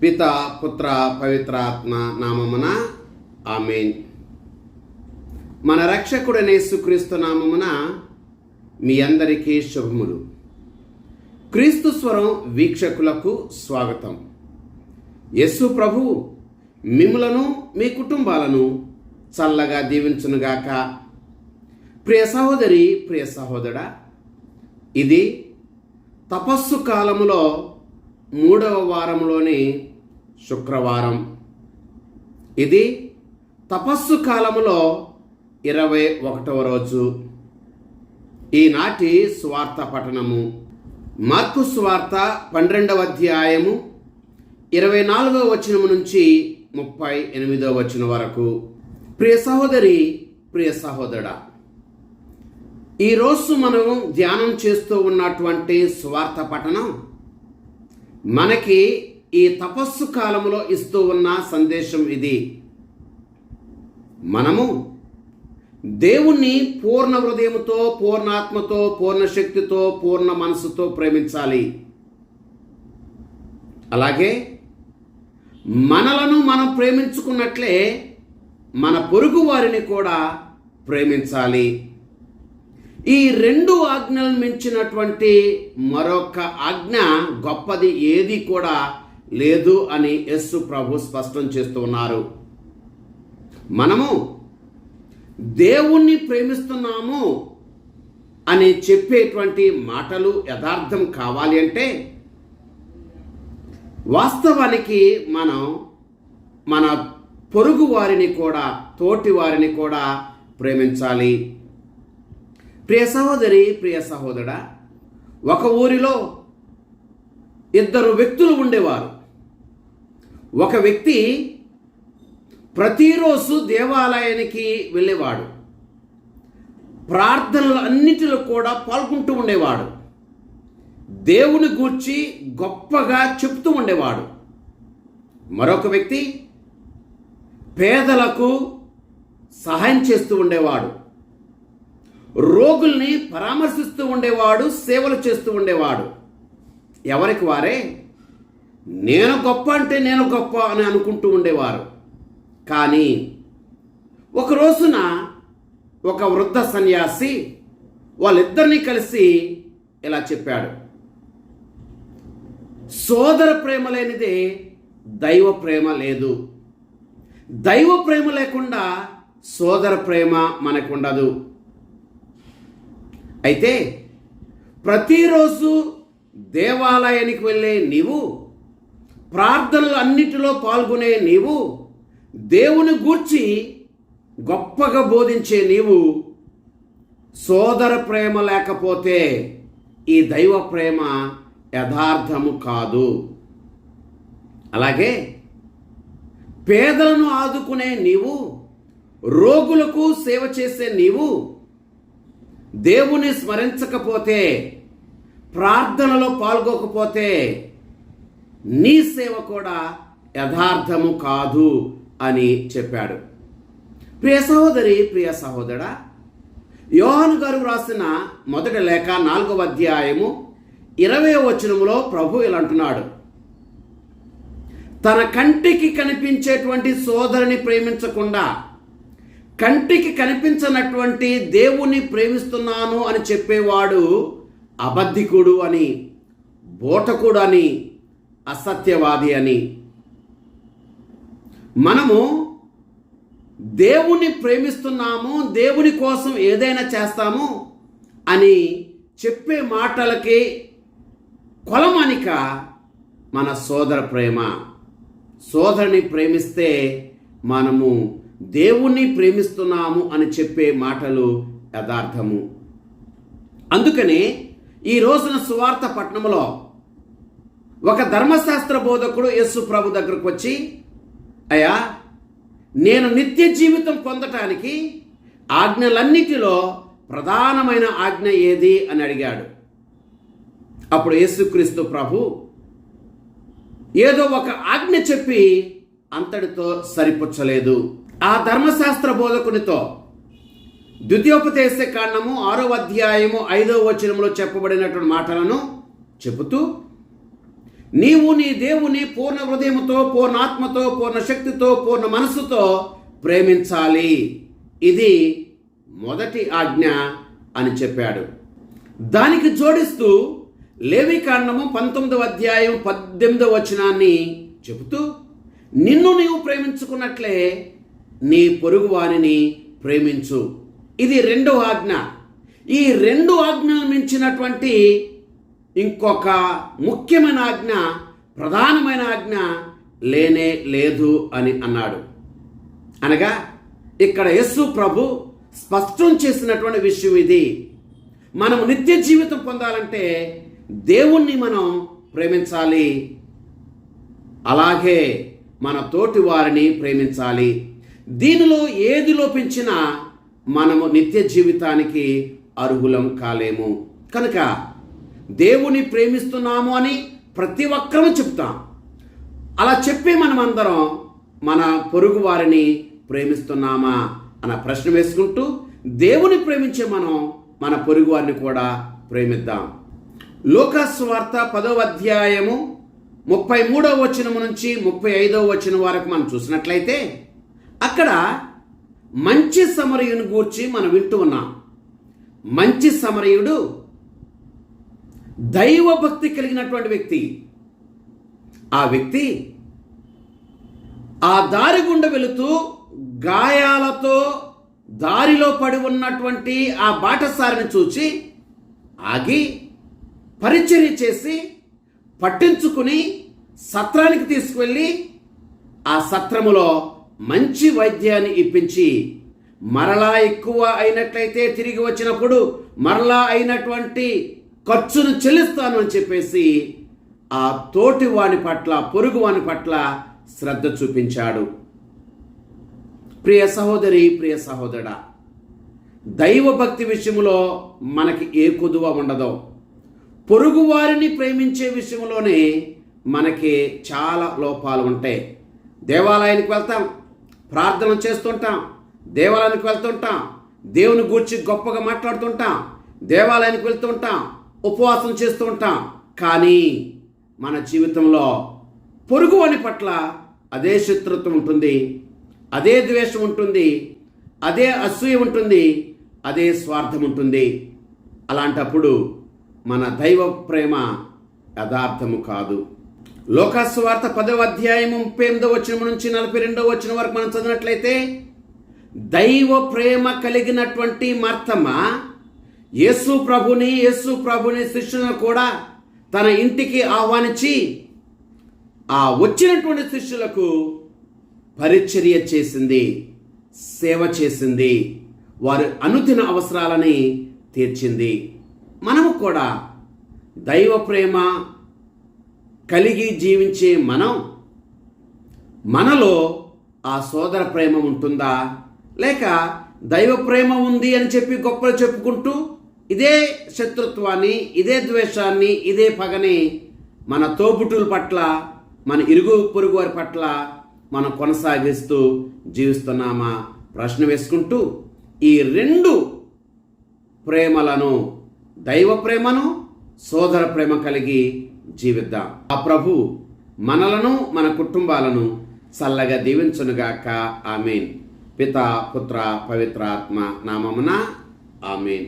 పిత పుత్ర పవిత్రాత్మ నామమున ఆమేన్. మన రక్షకుడైన యేసుక్రీస్తు నామమున మీ అందరికీ శుభములు. క్రీస్తు స్వరం వీక్షకులకు స్వాగతం. యేసు ప్రభువు మిమ్ములను మీ కుటుంబాలను చల్లగా దీవించునుగాక. ప్రియ సహోదరి, ప్రియ సహోదరా, ఇది తపస్సు కాలములో 3వ వారంలోని శుక్రవారం. ఇది తపస్సు కాలములో 21వ రోజు. ఈనాటి సువార్త పఠనము మార్కు సువార్త 12వ అధ్యాయము 24వ వచనం నుంచి 38వ వచనం వరకు. ప్రియ సహోదరి, ప్రియ సహోదరా, ఈరోజు మనం ధ్యానం చేస్తూ ఉన్నటువంటి సువార్త పఠనం మనకి ఈ తపస్సు కాలంలో ఇస్తూ ఉన్న సందేశం ఇది. మనము దేవుణ్ణి పూర్ణ హృదయముతో, పూర్ణాత్మతో, పూర్ణ శక్తితో, పూర్ణ మనసుతో ప్రేమించాలి. అలాగే మనలను మనం ప్రేమించుకున్నట్లే మన పొరుగు వారిని కూడా ప్రేమించాలి. ఈ 2 ఆజ్ఞలను మించినటువంటి మరొక ఆజ్ఞ గొప్పది ఏది కూడా లేదు అని యేసు ప్రభు స్పష్టం చేస్తూ ఉన్నారు. మనము దేవుణ్ణి ప్రేమిస్తున్నాము అని చెప్పేటువంటి మాటలు యథార్థం కావాలి అంటే వాస్తవానికి మనం మన పొరుగు వారిని కూడా, తోటి వారిని కూడా ప్రేమించాలి. ప్రియ సహోదరి, ప్రియ సహోదరా, ఒక ఊరిలో 2 వ్యక్తులు ఉండేవారు. ఒక వ్యక్తి ప్రతిరోజు దేవాలయానికి వెళ్ళేవాడు. ప్రార్థనలు అన్నిటిలో కూడా పాల్గొంటూ ఉండేవాడు. దేవుని గూర్చి గొప్పగా చెప్తూ ఉండేవాడు. మరొక వ్యక్తి పేదలకు సహాయం చేస్తూ ఉండేవాడు. రోగుల్ని పరామర్శిస్తూ ఉండేవాడు, సేవలు చేస్తూ ఉండేవాడు. ఎవరికి వారే నేను గొప్ప అంటే నేను గొప్ప అని అనుకుంటూ ఉండేవారు. కానీ ఒక రోజున ఒక వృద్ధ సన్యాసి వాళ్ళిద్దరినీ కలిసి ఇలా చెప్పాడు: సోదర ప్రేమ లేనిదే దైవ ప్రేమ లేదు. దైవ ప్రేమ లేకుండా సోదర ప్రేమ మనకుండదు. అయితే ప్రతిరోజు దేవాలయానికి వెళ్ళే నీవు, ప్రార్థనలు అన్నిటిలో పాల్గొనే నీవు, దేవుని గూర్చి గొప్పగా బోధించే నీవు, సోదర ప్రేమ లేకపోతే ఈ దైవ ప్రేమ యథార్థము కాదు. అలాగే పేదలను ఆదుకునే నీవు, రోగులకు సేవ చేసే నీవు దేవుని స్మరించకపోతే, ప్రార్థనలో పాల్గొకపోతే నీ సేవ కూడా యథార్థము కాదు అని చెప్పాడు. ప్రియ సహోదరి, ప్రియ సహోదరా, యోహాను గారు రాసిన మొదటి లేఖ 4వ అధ్యాయము 20వ వచనములో ప్రభు ఇలా అంటున్నాడు: తన కంటికి కనిపించేటువంటి సోదరుని ప్రేమించకుండా కంటికి కనిపించనటువంటి దేవుని ప్రేమిస్తున్నాను అని చెప్పేవాడు అబద్ధికుడు అని, బోటకుడు అని, అసత్యవాది అని. మనము దేవుని ప్రేమిస్తున్నాము, దేవుని కోసం ఏదైనా చేస్తాము అని చెప్పే మాటలకి కొలమానిక మన సోదర ప్రేమ. సోదరుని ప్రేమిస్తే మనము దేవుణ్ణి ప్రేమిస్తున్నాము అని చెప్పే మాటలు యథార్థము. అందుకనే ఈ రోజున సువార్త పట్టణంలో ఒక ధర్మశాస్త్ర బోధకుడు యేసు ప్రభు దగ్గరకు వచ్చి, అయ్యా, నేను నిత్య జీవితం పొందటానికి ఆజ్ఞలన్నిటిలో ప్రధానమైన ఆజ్ఞ ఏది అని అడిగాడు. అప్పుడు యేసుక్రీస్తు ప్రభు ఏదో ఒక ఆజ్ఞ చెప్పి అంతటితో సరిపుచ్చలేదు. ఆ ధర్మశాస్త్ర బోధకునితో ద్వితీయోపదేశ కాండము 6వ అధ్యాయము 5వ వచనంలో చెప్పబడినటువంటి మాటలను చెబుతూ, నీవు నీ దేవుని పూర్ణ హృదయముతో, పూర్ణ ఆత్మతో, పూర్ణ శక్తితో, పూర్ణ మనస్సుతో ప్రేమించాలి. ఇది మొదటి ఆజ్ఞ అని చెప్పాడు. దానికి జోడిస్తూ లేవికాండము 19వ అధ్యాయం 18వ వచనాన్ని చెబుతూ, నిన్ను నీవు ప్రేమించుకున్నట్లే నీ పొరుగు వారిని ప్రేమించు. ఇది రెండవ ఆజ్ఞ. ఈ రెండు ఆజ్ఞలు మించినటువంటి ఇంకొక ముఖ్యమైన ఆజ్ఞ, ప్రధానమైన ఆజ్ఞ లేనే లేదు అని అన్నాడు. అనగా ఇక్కడ యేసు ప్రభు స్పష్టం చేసినటువంటి విషయం ఇది. మనం నిత్య జీవితం పొందాలంటే దేవుణ్ణి మనం ప్రేమించాలి, అలాగే మన తోటి వారిని ప్రేమించాలి. దీనిలో ఏది లోపించినా మనము నిత్య జీవితానికి అర్హులం కాలేము. కనుక దేవుని ప్రేమిస్తున్నాము అని ప్రతి ఒక్కరూ చెప్తాం. అలా చెప్పి మనమందరం మన పొరుగు వారిని ప్రేమిస్తున్నామా అన్న ప్రశ్న వేసుకుంటూ, దేవుని ప్రేమించే మనం మన పొరుగు వారిని కూడా ప్రేమిద్దాం. లూకాసు వార్త 10వ అధ్యాయము 33వ వచనము నుంచి 35వ వచనం వరకు మనం చూసినట్లయితే అక్కడ మంచి సమరయుని గూర్చి మనం వింటూ ఉన్నాం. మంచి సమరయుడు దైవభక్తి కలిగినటువంటి వ్యక్తి. ఆ వ్యక్తి ఆ దారి గుండా వెళుతూ గాయాలతో దారిలో పడి ఉన్నటువంటి ఆ బాటసారిని చూచి ఆగి పరిచర్య చేసి పట్టించుకుని సత్రానికి తీసుకువెళ్ళి ఆ సత్రములో మంచి వైద్యాన్ని ఇప్పించి, మరలా ఎక్కువ అయినట్లయితే తిరిగి వచ్చినప్పుడు మరలా అయినటువంటి ఖర్చును చెల్లిస్తాను అని చెప్పేసి ఆ తోటి వాని పట్ల, పొరుగు వాని పట్ల శ్రద్ధ చూపించాడు. ప్రియ సహోదరి, ప్రియ సహోదరుడా, దైవభక్తి విషయంలో మనకి ఏ కొదువ ఉండదో, పొరుగు వారిని ప్రేమించే విషయంలోనే మనకి చాలా లోపాలు ఉంటాయి. దేవాలయానికి వెళ్తాం, ప్రార్థన చేస్తుంటాం, దేవాలయానికి వెళ్తుంటాం, దేవుని గూర్చి గొప్పగా మాట్లాడుతుంటాం, దేవాలయానికి వెళ్తుంటాం, ఉపవాసం చేస్తూ ఉంటాం. కానీ మన జీవితంలో పొరుగువాని పట్ల అదే శత్రుత్వం ఉంటుంది, అదే ద్వేషం ఉంటుంది, అదే అసూయ ఉంటుంది, అదే స్వార్థం ఉంటుంది. అలాంటప్పుడు మన దైవ ప్రేమ యథార్థము కాదు. లూకాసు వార్త 10వ అధ్యాయము 38వ వచనం నుంచి 42వ వచనం వరకు మనం చదివినట్లయితే, దైవ ప్రేమ కలిగినటువంటి మార్తమ్మ యేసు ప్రభుని శిష్యులను కూడా తన ఇంటికి ఆహ్వానించి ఆ వచ్చినటువంటి శిష్యులకు పరిచర్య చేసింది, సేవ చేసింది, వారి అనుదిన అవసరాలని తీర్చింది. మనము కూడా దైవ ప్రేమ కలిగి జీవించే మనలో ఆ సోదర ప్రేమ ఉంటుందా? లేక దైవ ప్రేమ ఉంది అని చెప్పి గొప్పలు చెప్పుకుంటూ ఇదే శత్రుత్వాన్ని, ఇదే ద్వేషాన్ని, ఇదే పగని మన తోబుట్టుల పట్ల, మన ఇరుగు పొరుగు వారి పట్ల మనం కొనసాగిస్తూ జీవిస్తున్నామా ప్రశ్న వేసుకుంటూ ఈ రెండు ప్రేమలను, దైవ ప్రేమను, సోదర ప్రేమ కలిగి జీవిద్దాం. ఆ ప్రభు మనలను, మన కుటుంబాలను చల్లగా దీవించునుగాక. ఆమేన్. పితా, పుత్ర, పవిత్రాత్మ నామమున ఆమేన్.